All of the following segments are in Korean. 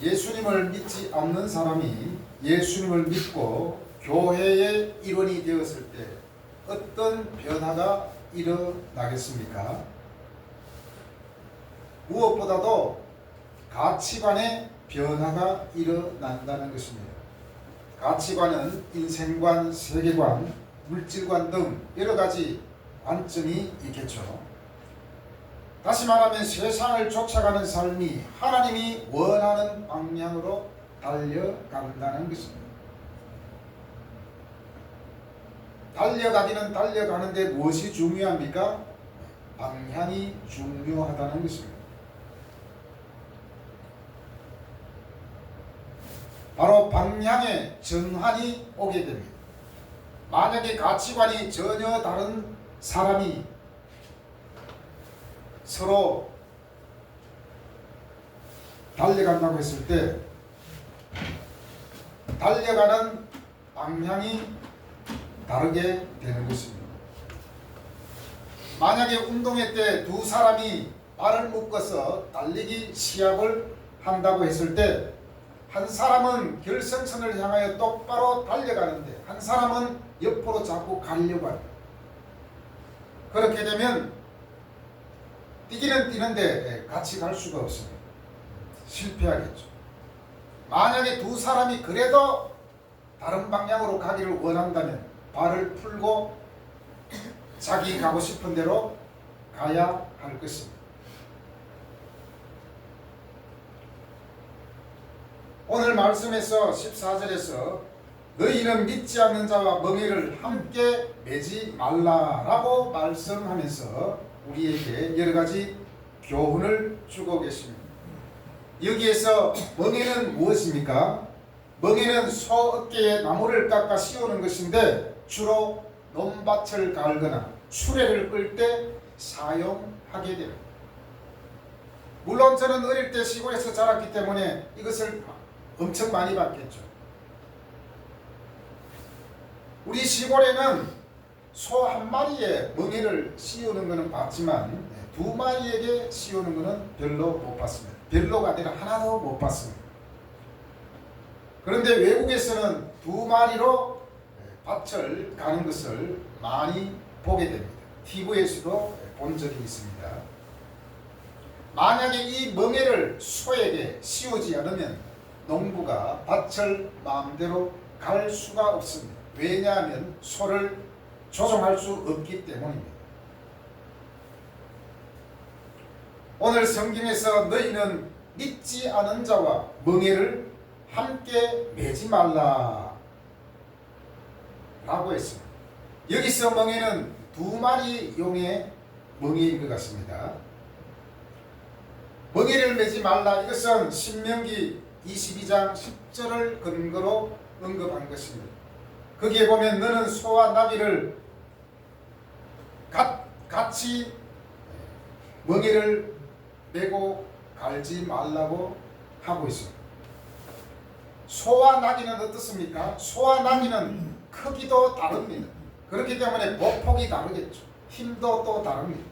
예수님을 믿지 않는 사람이 예수님을 믿고 교회의 일원이 되었을 때 어떤 변화가 일어나겠습니까? 무엇보다도 가치관의 변화가 일어난다는 것입니다. 가치관은 인생관, 세계관, 물질관 등 여러 가지 관점이 있겠죠. 다시 말하면 세상을 쫓아가는 삶이 하나님이 원하는 방향으로 달려간다는 것입니다. 달려가기는 달려가는데 무엇이 중요합니까? 방향이 중요하다는 것입니다. 바로 방향의 전환이 오게 됩니다. 만약에 가치관이 전혀 다른 사람이 서로 달려간다고 했을 때 달려가는 방향이 다르게 되는 것입니다. 만약에 운동회 때 두 사람이 발을 묶어서 달리기 시합을 한다고 했을 때 한 사람은 결승선을 향하여 똑바로 달려가는데 한 사람은 옆으로 자꾸 가려고 합니다. 그렇게 되면 뛰기는 뛰는데 같이 갈 수가 없습니다. 실패하겠죠. 만약에 두 사람이 그래도 다른 방향으로 가기를 원한다면 발을 풀고 자기 가고 싶은 대로 가야 할 것입니다. 오늘 말씀에서 14절에서 너희는 믿지 않는 자와 멍에를 함께 매지 말라라고 말씀하면서 우리에게 여러 가지 교훈을 주고 계십니다. 여기에서 멍에는 무엇입니까? 멍에는 소 어깨에 나무를 깎아 씌우는 것인데 주로 논밭을 갈거나 수레를 끌 때 사용하게 됩니다. 물론 저는 어릴 때 시골에서 자랐기 때문에 이것을 엄청 많이 봤겠죠. 우리 시골에는 소 한 마리에 멍에를 씌우는 것은 봤지만 두 마리에게 씌우는 것은 별로 못 봤습니다. 별로가 아니라 하나도 못 봤습니다. 그런데 외국에서는 두 마리로 밭을 가는 것을 많이 보게 됩니다. TV에서도 본 적이 있습니다. 만약에 이 멍에를 소에게 씌우지 않으면 농부가 밭을 마음대로 갈 수가 없습니다. 왜냐하면 소를 조종할 수 없기 때문입니다. 오늘 성경에서 너희는 믿지 않은 자와 멍에를 함께 매지 말라 라고 했습니다. 여기서 멍에는 두 마리 용의 멍에인 것 같습니다. 멍에를 매지 말라, 이것은 신명기 22장 10절을 근거로 언급한 것입니다. 거기에 보면 너는 소와 나귀를 같이 멍에를 메고 갈지 말라고 하고 있습니다. 소와 나귀는 어떻습니까? 소와 나귀는 크기도 다릅니다. 그렇기 때문에 보폭이 다르겠죠. 힘도 또 다릅니다.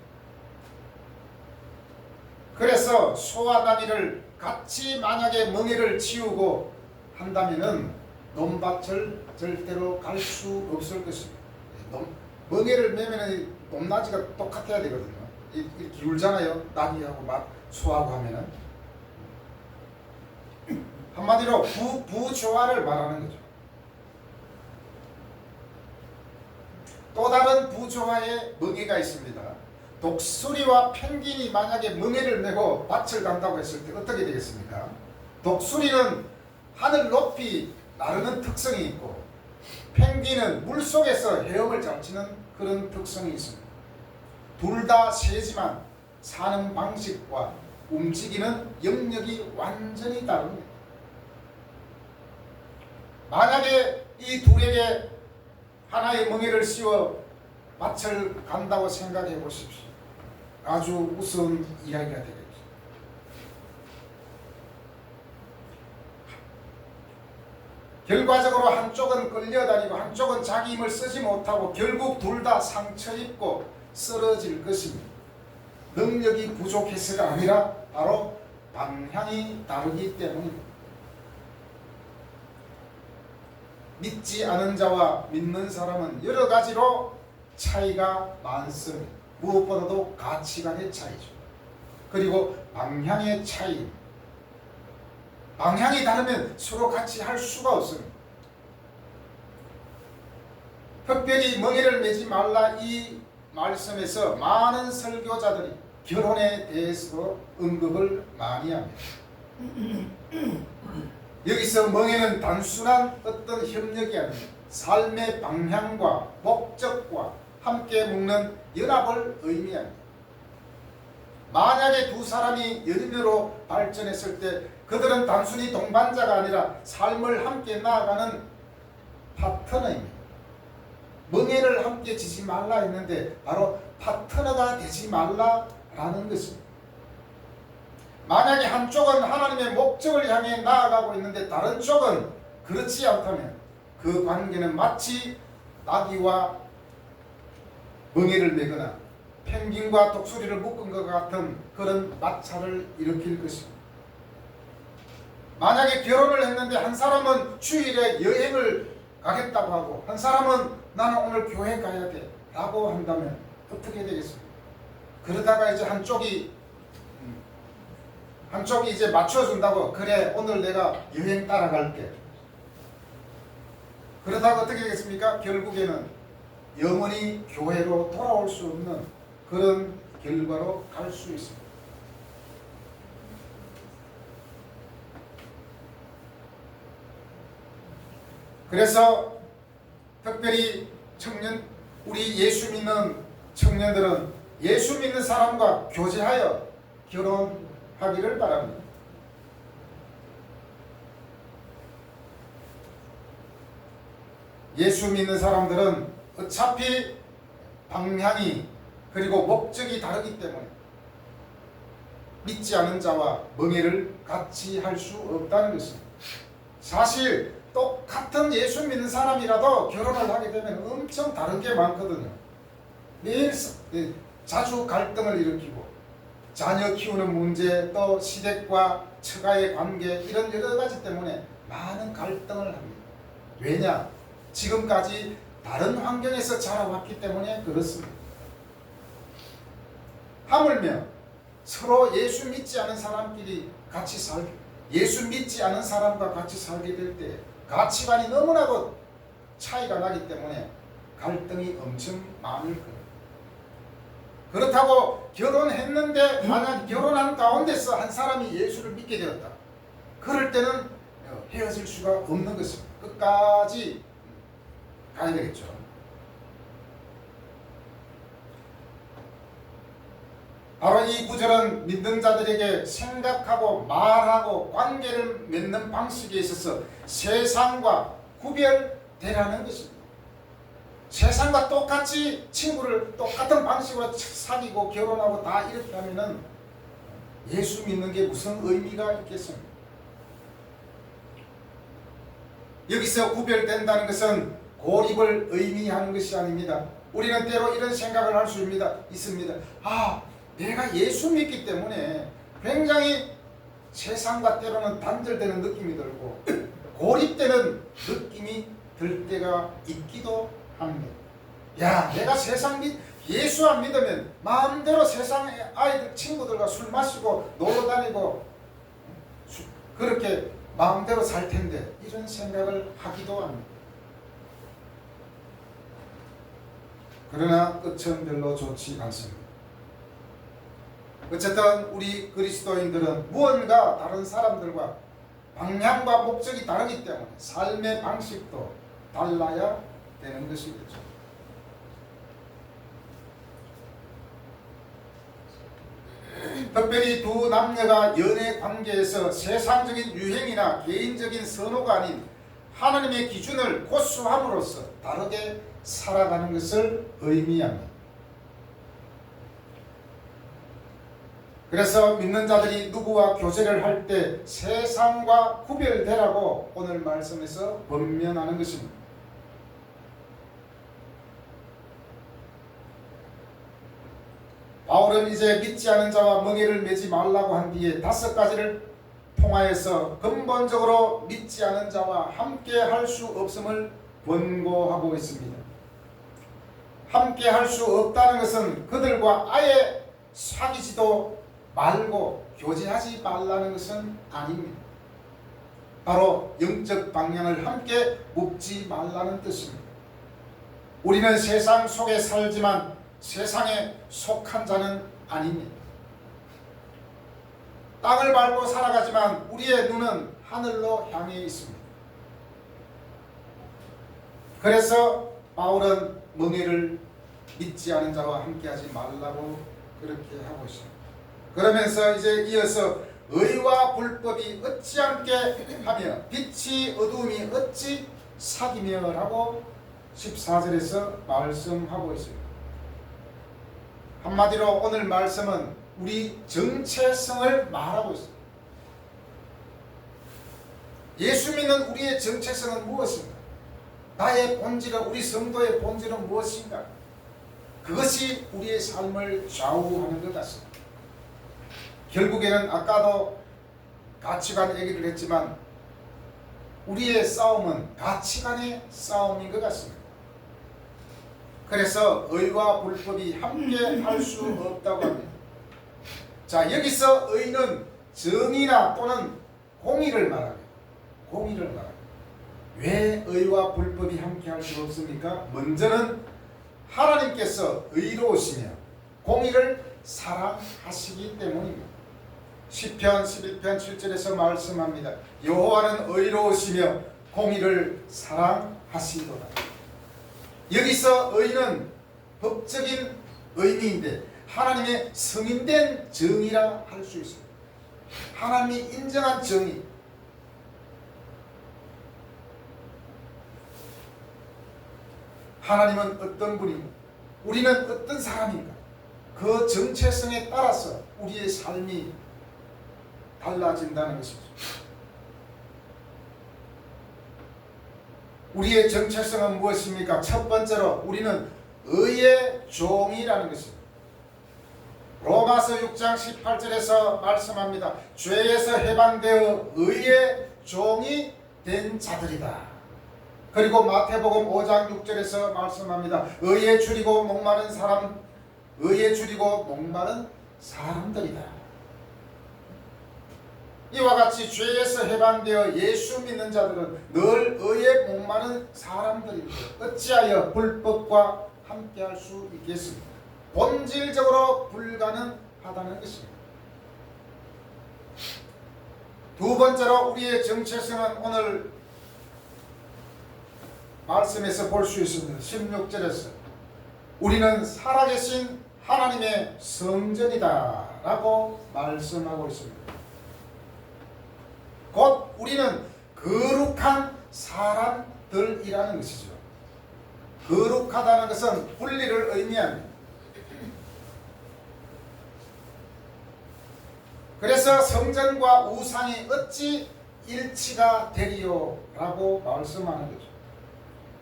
그래서 소와 나귀를 같이 만약에 멍에를 치우고 한다면은 논밭을 절대로 갈 수 없을 것입니다. 멍에를 매면은 높낮이가 똑같아야 되거든요. 이렇게 기울잖아요. 나귀하고 소하고 하면은. 한마디로 부조화를 말하는 거죠. 또 다른 부조화의 멍에가 있습니다. 독수리와 펭귄이 만약에 멍에를 메고 밭을 간다고 했을 때 어떻게 되겠습니까? 독수리는 하늘 높이 나르는 특성이 있고 펭귄은 물속에서 헤엄을 잘 치는 그런 특성이 있습니다. 둘 다 세지만 사는 방식과 움직이는 영역이 완전히 다릅니다. 만약에 이 둘에게 하나의 멍에를 씌워 밭을 간다고 생각해 보십시오. 아주 우스운 이야기가 되겠죠. 결과적으로 한쪽은 끌려다니고 한쪽은 자기 힘을 쓰지 못하고 결국 둘 다 상처 입고 쓰러질 것입니다. 능력이 부족해서가 아니라 바로 방향이 다르기 때문입니다. 믿지 않은 자와 믿는 사람은 여러 가지로 차이가 많습니다. 무엇보다도 가치관의 차이죠. 그리고 방향의 차이. 방향이 다르면 서로 같이 할 수가 없습니다. 특별히 멍에를 매지 말라 이 말씀에서 많은 설교자들이 결혼에 대해서 언급을 많이 합니다. 여기서 멍에는 단순한 어떤 협력이 아니라 삶의 방향과 목적과 함께 묶는 연합을 의미합니다. 만약에 두 사람이 연인으로 발전했을 때 그들은 단순히 동반자가 아니라 삶을 함께 나아가는 파트너입니다. 멍에를 함께 지지 말라 했는데 바로 파트너가 되지 말라라는 것입니다. 만약에 한쪽은 하나님의 목적을 향해 나아가고 있는데 다른 쪽은 그렇지 않다면 그 관계는 마치 나귀와 멍에를 매거나 펭귄과 독수리를 묶은 것 같은 그런 마찰을 일으킬 것입니다. 만약에 결혼을 했는데 한 사람은 주일에 여행을 가겠다고 하고 한 사람은 나는 오늘 교회 가야 돼 라고 한다면 어떻게 되겠습니까? 그러다가 이제 한쪽이 이제 맞춰준다고 그래 오늘 내가 여행 따라갈게. 그러다가 어떻게 되겠습니까? 결국에는 영원히 교회로 돌아올 수 없는 그런 결과로 갈 수 있습니다. 그래서 특별히 우리 예수 믿는 청년들은 예수 믿는 사람과 교제하여 결혼하기를 바랍니다. 예수 믿는 사람들은 어차피 방향이 그리고 목적이 다르기 때문에 믿지 않은 자와 멍에를 같이 할 수 없다는 것입니다. 사실 똑같은 예수 믿는 사람이라도 결혼을 하게 되면 엄청 다른 게 많거든요. 매일 자주 갈등을 일으키고 자녀 키우는 문제 또 시댁과 처가의 관계 이런 여러 가지 때문에 많은 갈등을 합니다. 왜냐? 지금까지 다른 환경에서 자라왔기 때문에 그렇습니다. 하물며 서로 예수 믿지 않은 사람끼리 같이 예수 믿지 않은 사람과 같이 살게 될 때 가치관이 너무나도 차이가 나기 때문에 갈등이 엄청 많을 겁니다. 그렇다고 결혼했는데 만약 결혼한 가운데서 한 사람이 예수를 믿게 되었다. 그럴 때는 헤어질 수가 없는 것입니다. 끝까지 가야 되겠죠. 바로 이 구절은 믿는 자들에게 생각하고 말하고 관계를 맺는 방식에 있어서 세상과 구별되라는 것입니다. 세상과 똑같이 친구를 똑같은 방식으로 사귀고 결혼하고 다 이렇게 하면은 예수 믿는 게 무슨 의미가 있겠습니까? 여기서 구별된다는 것은 고립을 의미하는 것이 아닙니다. 우리는 때로 이런 생각을 할 수 있습니다. 내가 예수 믿기 때문에 굉장히 세상과 때로는 단절되는 느낌이 들고 고립되는 느낌이 들 때가 있기도 합니다. 내가 예수 안 믿으면 마음대로 세상 아이들 친구들과 술 마시고 놀러 다니고 그렇게 마음대로 살 텐데 이런 생각을 하기도 합니다. 그러나 끝은 별로 좋지 않습니다. 어쨌든 우리 그리스도인들은 무언가 다른 사람들과 방향과 목적이 다르기 때문에 삶의 방식도 달라야 되는 것이겠죠. 특별히 두 남녀가 연애 관계에서 세상적인 유행이나 개인적인 선호가 아닌 하나님의 기준을 고수함으로써 다르게 살아가는 것을 의미합니다. 그래서 믿는 자들이 누구와 교제를 할 때 세상과 구별되라고 오늘 말씀에서 권면하는 것입니다. 바울은 이제 믿지 않은 자와 멍에를 매지 말라고 한 뒤에 5가지를 통하여서 근본적으로 믿지 않은 자와 함께 할 수 없음을 권고하고 있습니다. 함께 할 수 없다는 것은 그들과 아예 사귀지도 말고 교제하지 말라는 것은 아닙니다. 바로 영적 방향을 함께 묵지 말라는 뜻입니다. 우리는 세상 속에 살지만 세상에 속한 자는 아닙니다. 땅을 밟고 살아가지만 우리의 눈은 하늘로 향해 있습니다. 그래서 바울은 멍에를 믿지 않은 자와 함께하지 말라고 그렇게 하고 있습니다. 그러면서 이제 이어서 의와 불법이 어찌 함께 하며 빛이 어두움이 어찌 사귀며 라고 14절에서 말씀하고 있습니다. 한마디로 오늘 말씀은 우리 정체성을 말하고 있습니다. 예수 믿는 우리의 정체성은 무엇인가? 나의 본질은, 우리 성도의 본질은 무엇인가? 그것이 우리의 삶을 좌우하는 것 같습니다. 결국에는 아까도 가치관 얘기를 했지만 우리의 싸움은 가치관의 싸움인 것 같습니다. 그래서 의와 불법이 함께 할 수 없다고 합니다. 자, 여기서 의는 정의나 또는 공의를 말합니다. 공의를 말합니다. 왜 의와 불법이 함께 할 수 없습니까? 먼저는 하나님께서 의로우시며 공의를 사랑하시기 때문입니다. 시편 11편 7절에서 말씀합니다. 여호와는 의로우시며 공의를 사랑하시도다. 여기서 의는 법적인 의미인데 하나님의 승인된 정의라 할 수 있습니다. 하나님이 인정한 정의. 하나님은 어떤 분인가? 우리는 어떤 사람인가? 그 정체성에 따라서 우리의 삶이 달라진다는 것이죠. 우리의 정체성은 무엇입니까? 첫 번째로 우리는 의의 종이라는 것입니다. 로마서 6장 18절에서 말씀합니다. 죄에서 해방되어 의의 종이 된 자들이다. 그리고 마태복음 5장 6절에서 말씀합니다. 의에 줄이고 목마른 사람들이다. 이와 같이 죄에서 해방되어 예수 믿는 자들은 늘 의에 목마른 사람들입니다. 어찌하여 불법과 함께할 수 있겠습니까? 본질적으로 불가능하다는 것입니다. 두 번째로 우리의 정체성은 오늘 말씀에서 볼 수 있습니다. 16절에서 우리는 살아계신 하나님의 성전이다 라고 말씀하고 있습니다. 곧 우리는 거룩한 사람들이라는 것이죠. 거룩하다는 것은 분리를 의미합니다. 그래서 성전과 우상이 어찌 일치가 되리요 라고 말씀하는 거죠.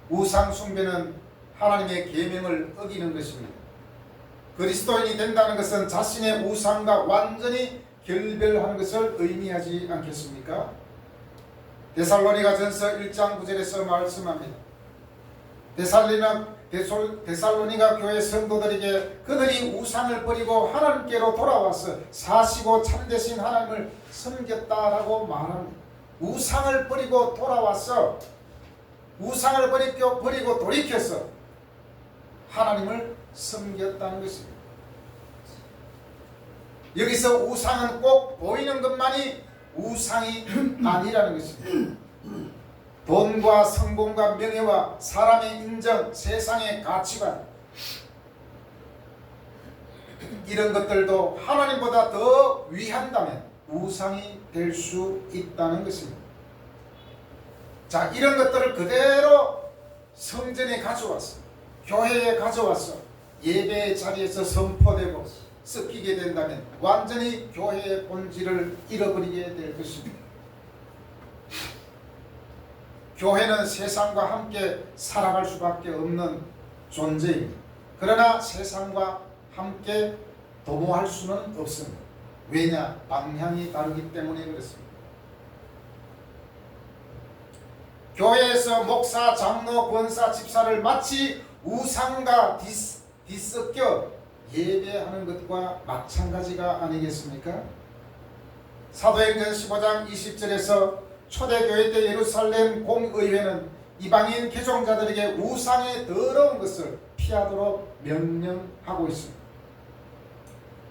우상 숭배는 하나님의 계명을 어기는 것입니다. 그리스도인이 된다는 것은 자신의 우상과 완전히 결별하는 것을 의미하지 않겠습니까? 데살로니가전서 1장 9절에서 말씀합니다. 데살로니가 교회 성도들에게 그들이 우상을 버리고 하나님께로 돌아와서 사시고 참되신 하나님을 섬겼다라고 말합니다. 우상을 버리고 돌아와서 우상을 버리고 돌이켜서 하나님을 섬겼다는 것입니다. 여기서 우상은 꼭 보이는 것만이 우상이 아니라는 것입니다. 돈과 성공과 명예와 사람의 인정, 세상의 가치관, 이런 것들도 하나님보다 더 위한다면 우상이 될 수 있다는 것입니다. 자, 이런 것들을 그대로 성전에 가져와서, 교회에 가져와서 예배의 자리에서 선포되고 섞이게 된다면 완전히 교회의 본질을 잃어버리게 될 것입니다. 교회는 세상과 함께 살아갈 수밖에 없는 존재입니다. 그러나 세상과 함께 도모할 수는 없습니다. 왜냐? 방향이 다르기 때문에 그렇습니다. 교회에서 목사, 장로, 권사, 집사를 마치 우상과 뒤섞여 예배하는 것과 마찬가지가 아니겠습니까? 사도행전 15장 20절에서 초대교회 때 예루살렘 공의회는 이방인 개종자들에게 우상의 더러운 것을 피하도록 명령하고 있습니다.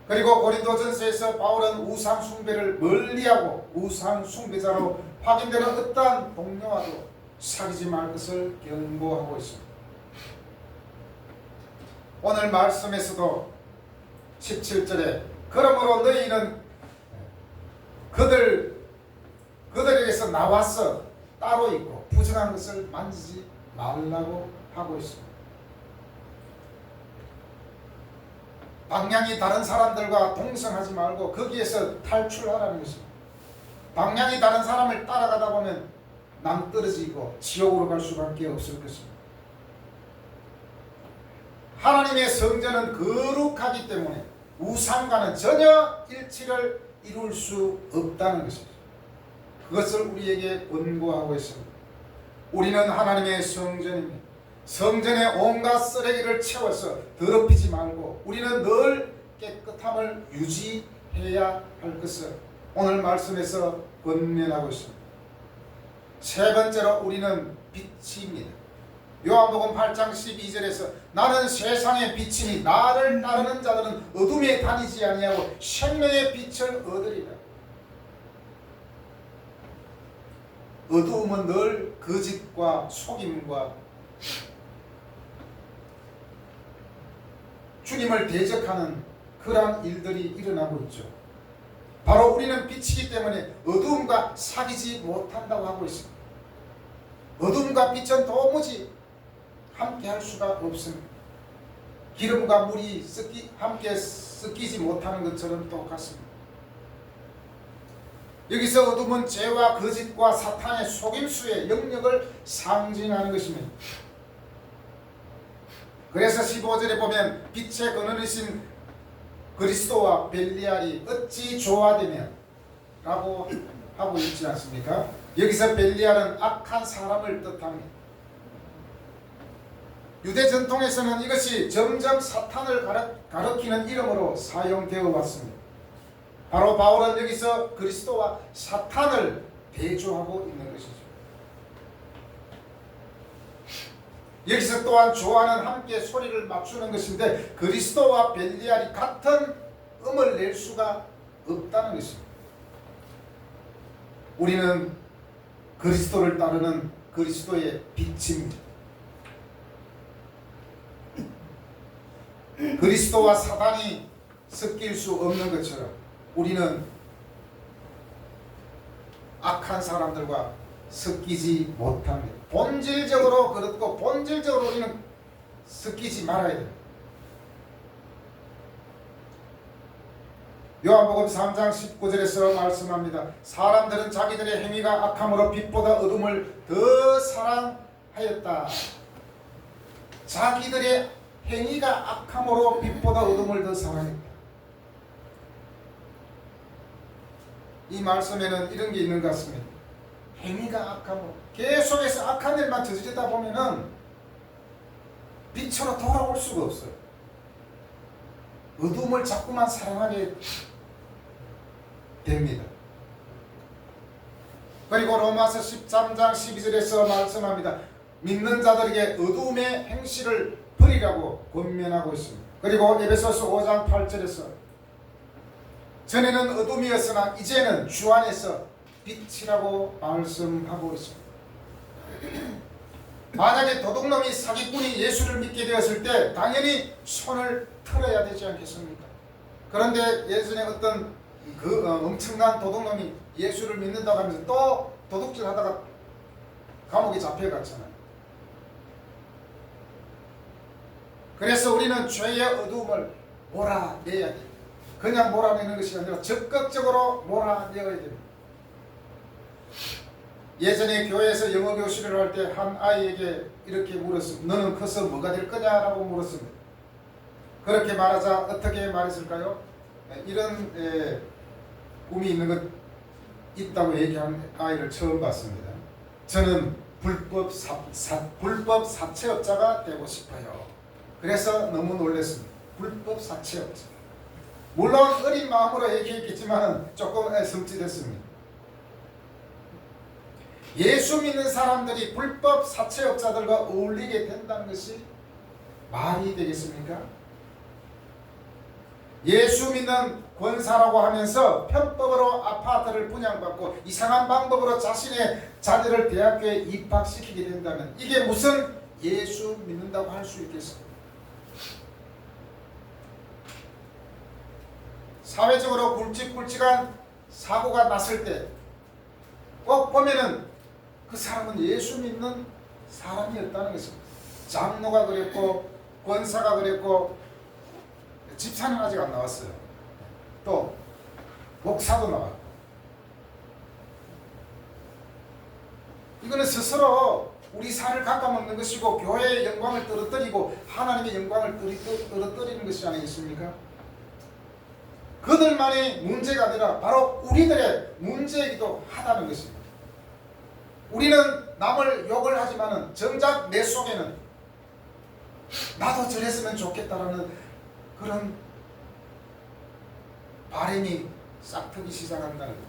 그리고 고린도전서에서 바울은 우상 숭배를 멀리하고 우상 숭배자로 확인되는 어떠한 동료와도 사귀지 말 것을 경고하고 있습니다. 오늘 말씀에서도 17절에 그러므로 너희는 그들에게서 나와서 따로 있고 부정한 것을 만지지 말라고 하고 있습니다. 방향이 다른 사람들과 동성하지 말고 거기에서 탈출하라는 것입니다. 방향이 다른 사람을 따라가다 보면 낭떠러지고 지옥으로 갈 수밖에 없을 것입니다. 하나님의 성전은 거룩하기 때문에 우상과는 전혀 일치를 이룰 수 없다는 것입니다. 그것을 우리에게 권고하고 있습니다. 우리는 하나님의 성전입니다. 성전에 온갖 쓰레기를 채워서 더럽히지 말고 우리는 늘 깨끗함을 유지해야 할 것을 오늘 말씀에서 권면하고 있습니다. 세 번째로 우리는 빛입니다. 요한복음 8장 12절에서 나는 세상의 빛이니 나를 따르는 자들은 어둠에 다니지 아니하고 생명의 빛을 얻으리라. 어두움은 늘 거짓과 속임과 주님을 대적하는 그러한 일들이 일어나고 있죠. 바로 우리는 빛이기 때문에 어두움과 사귀지 못한다고 하고 있습니다. 어둠과 빛은 도무지 함께 할 수가 없습니다. 기름과 물이 함께 섞이지 못하는 것처럼 똑같습니다. 여기서 어둠은 죄와 거짓과 사탄의 속임수의 영역을 상징하는 것입니다. 그래서 15절에 보면 빛의 근원이신 그리스도와 벨리알이 어찌 조화되며 라고 하고 있지 않습니까? 여기서 벨리알은 악한 사람을 뜻합니다. 유대 전통에서는 이것이 점점 사탄을 가리키는 이름으로 사용되어 왔습니다. 바로 바울은 여기서 그리스도와 사탄을 대조하고 있는 것이죠. 여기서 또한 조화는 함께 소리를 맞추는 것인데 그리스도와 벨리알이 같은 음을 낼 수가 없다는 것입니다. 우리는 그리스도를 따르는 그리스도의 빛입니다. 그리스도와 사단이 섞일 수 없는 것처럼 우리는 악한 사람들과 섞이지 못합니다. 본질적으로 그렇고 본질적으로 우리는 섞이지 말아야 됩니다. 요한복음 3장 19절에서 말씀합니다. 사람들은 자기들의 행위가 악함으로 빛보다 어둠을 더 사랑하였다. 자기들의 행위가 악함으로 빛보다 어둠을 더 사랑했다. 이 말씀에는 이런 게 있는 것 같습니다. 행위가 악함으로 계속해서 악한 일만 저지르다 보면은 빛으로 돌아올 수가 없어요. 어둠을 자꾸만 사랑하게 됩니다. 그리고 로마서 13장 12절에서 말씀합니다. 믿는 자들에게 어둠의 행실을 버리라고 권면하고 있습니다. 그리고 에베소서 5장 8절에서 전에는 어둠이었으나 이제는 주 안에서 빛이라고 말씀하고 있습니다. 만약에 도둑놈이 사기꾼이 예수를 믿게 되었을 때 당연히 손을 틀어야 되지 않겠습니까? 그런데 예전에 어떤 엄청난 도둑놈이 예수를 믿는다고 하면서 또 도둑질 하다가 감옥에 잡혀갔잖아요. 그래서 우리는 죄의 어두움을 몰아내야 돼요. 그냥 몰아내는 것이 아니라 적극적으로 몰아내야 됩니다. 예전에 교회에서 영어 교실을 할 때 한 아이에게 이렇게 물었습니다. 너는 커서 뭐가 될 거냐라고 물었습니다. 그렇게 말하자 어떻게 말했을까요? 이런 꿈이 있는 것 있다고 얘기한 아이를 처음 봤습니다. 저는 불법 사채업자가 되고 싶어요. 그래서 너무 놀랐습니다. 불법 사채업자. 물론 어린 마음으로 얘기했겠지만 조금 섬찟했습니다. 예수 믿는 사람들이 불법 사채업자들과 어울리게 된다는 것이 말이 되겠습니까? 예수 믿는 권사라고 하면서 편법으로 아파트를 분양받고 이상한 방법으로 자신의 자녀를 대학교에 입학시키게 된다면 이게 무슨 예수 믿는다고 할 수 있겠습니까? 사회적으로 굵직굵직한 사고가 났을 때 꼭 보면은 그 사람은 예수 믿는 사람이었다는 것입니다. 장로가 그랬고 권사가 그랬고 집사는 아직 안 나왔어요. 또 목사도 나왔고. 이거는 스스로 우리 살을 깎아먹는 것이고 교회의 영광을 떨어뜨리고 하나님의 영광을 떨어뜨리는 것이 아니겠습니까? 그들만의 문제가 아니라 바로 우리들의 문제이기도 하다는 것입니다. 우리는 남을 욕을 하지만은 정작 내 속에는 나도 저랬으면 좋겠다라는 그런 바람이 싹트기 시작한다는 것.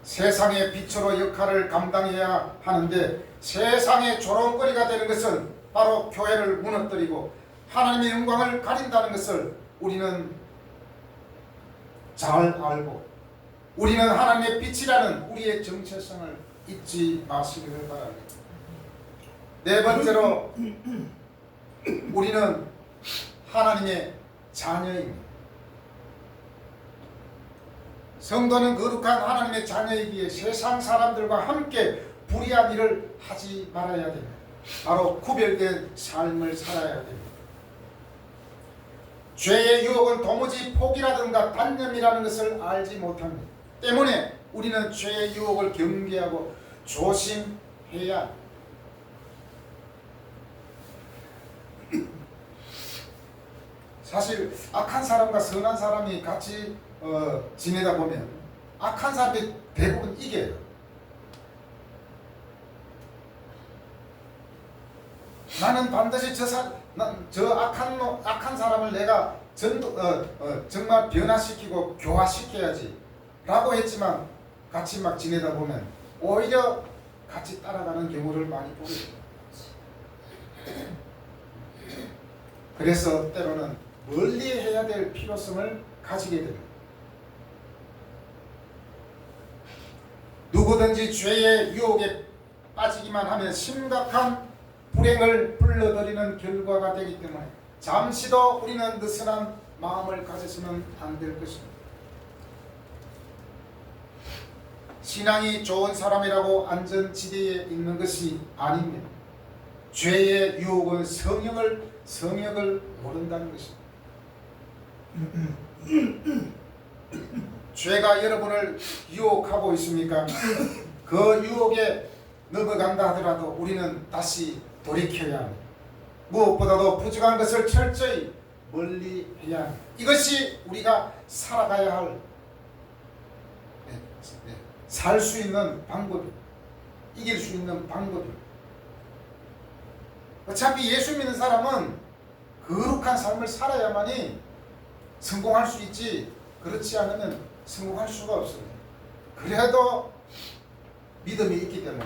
세상의 빛으로 역할을 감당해야 하는데 세상의 조롱거리가 되는 것은 바로 교회를 무너뜨리고 하나님의 영광을 가린다는 것을 우리는 잘 알고 우리는 하나님의 빛이라는 우리의 정체성을 잊지 마시기를 바랍니다. 네 번째로 우리는 하나님의 자녀입니다. 성도는 거룩한 하나님의 자녀이기에 세상 사람들과 함께 불의한 일을 하지 말아야 됩니다. 바로 구별된 삶을 살아야 됩니다. 죄의 유혹은 도무지 포기라든가 단념이라는 것을 알지 못합니다. 때문에 우리는 죄의 유혹을 경계하고 조심해야 합니다. 사실 악한 사람과 선한 사람이 같이 지내다 보면 악한 사람이 대부분 이겨요. 나는 반드시 저 악한 사람을 내가 정말 변화시키고 교화시켜야지 라고 했지만 같이 막 지내다 보면 오히려 같이 따라가는 경우를 많이 보게 돼요. 그래서 때로는 멀리 해야 될 필요성을 가지게 됩니다. 누구든지 죄의 유혹에 빠지기만 하면 심각한 불행을 불러들이는 결과가 되기 때문에 잠시도 우리는 느슨한 마음을 가졌으면 안 될 것입니다. 신앙이 좋은 사람이라고 안전지대에 있는 것이 아닙니다. 죄의 유혹은 성역을 모른다는 것입니다. 죄가 여러분을 유혹하고 있습니까? 그 유혹에 넘어간다 하더라도 우리는 다시 돌이켜야 합니다. 무엇보다도 부족한 것을 철저히 멀리 해야 합니다. 이것이 우리가 살아가야 할 살 수 있는 방법입니다. 이길 수 있는 방법입니다. 어차피 예수 믿는 사람은 거룩한 삶을 살아야만이 성공할 수 있지 그렇지 않으면 성공할 수가 없습니다. 그래도 믿음이 있기 때문에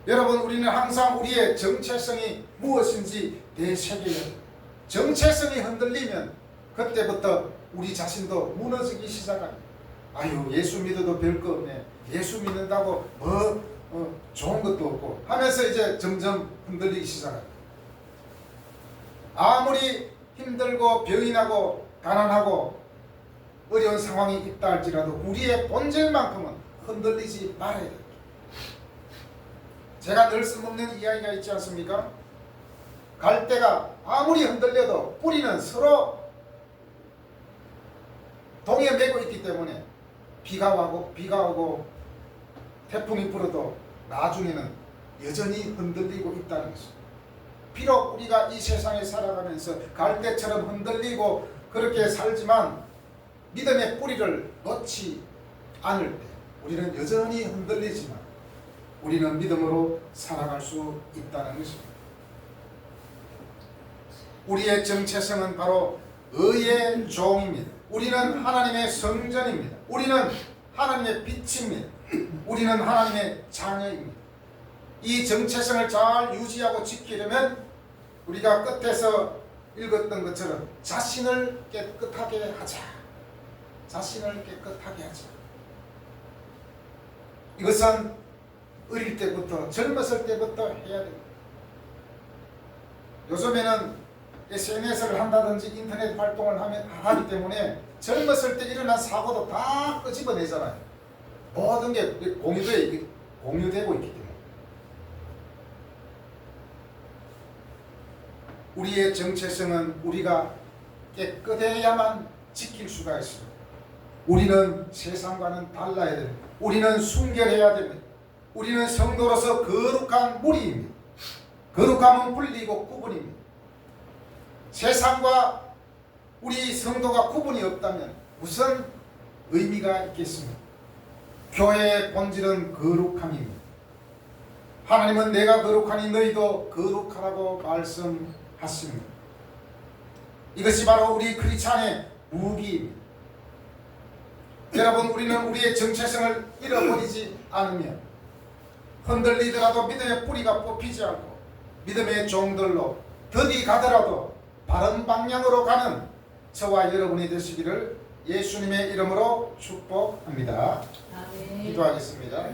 여러분 우리는 항상 우리의 정체성이 무엇인지 되새겨야 합니다. 정체성이 흔들리면 그때부터 우리 자신도 무너지기 시작합니다. 아유 예수 믿어도 별거 없네. 예수 믿는다고 좋은 것도 없고 하면서 이제 점점 흔들리기 시작합니다. 아무리 힘들고 병이 나고 가난하고 어려운 상황이 있다 할지라도 우리의 본질만큼은 흔들리지 말아야 됩니다. 제가 늘 쓸모없는 이야기가 있지 않습니까? 갈대가 아무리 흔들려도 뿌리는 서로 동에 매고 있기 때문에 비가 오고 태풍이 불어도 나중에는 여전히 흔들리고 있다는 것입니다. 비록 우리가 이 세상에 살아가면서 갈대처럼 흔들리고 그렇게 살지만 믿음의 뿌리를 놓지 않을 때 우리는 여전히 흔들리지만 우리는 믿음으로 살아갈 수 있다는 것입니다. 우리의 정체성은 바로 의의 종입니다. 우리는 하나님의 성전입니다. 우리는 하나님의 빛입니다. 우리는 하나님의 자녀입니다. 이 정체성을 잘 유지하고 지키려면 우리가 끝에서 읽었던 것처럼 자신을 깨끗하게 하자. 자신을 깨끗하게 하자. 이것은 어릴 때부터, 젊었을 때부터 해야 됩니다. 요즘에는 SNS를 한다든지 인터넷 활동을 하기 때문에 젊었을 때 일어난 사고도 다 끄집어내잖아요. 모든 게 공유되고 있기 때문에. 우리의 정체성은 우리가 깨끗해야만 지킬 수가 있습니다. 우리는 세상과는 달라야 됩니다. 우리는 순결해야 됩니다. 우리는 성도로서 거룩한 무리입니다. 거룩함은 분리고 구분입니다. 세상과 우리 성도가 구분이 없다면 무슨 의미가 있겠습니까? 교회의 본질은 거룩함입니다. 하나님은 내가 거룩하니 너희도 거룩하라고 말씀하십니다. 이것이 바로 우리 크리스찬의 무기입니다. 여러분, 우리는 우리의 정체성을 잃어버리지 않으며 흔들리더라도 믿음의 뿌리가 뽑히지 않고 믿음의 종들로 더디 가더라도 바른 방향으로 가는 저와 여러분이 되시기를 예수님의 이름으로 축복합니다. 아멘. 기도하겠습니다.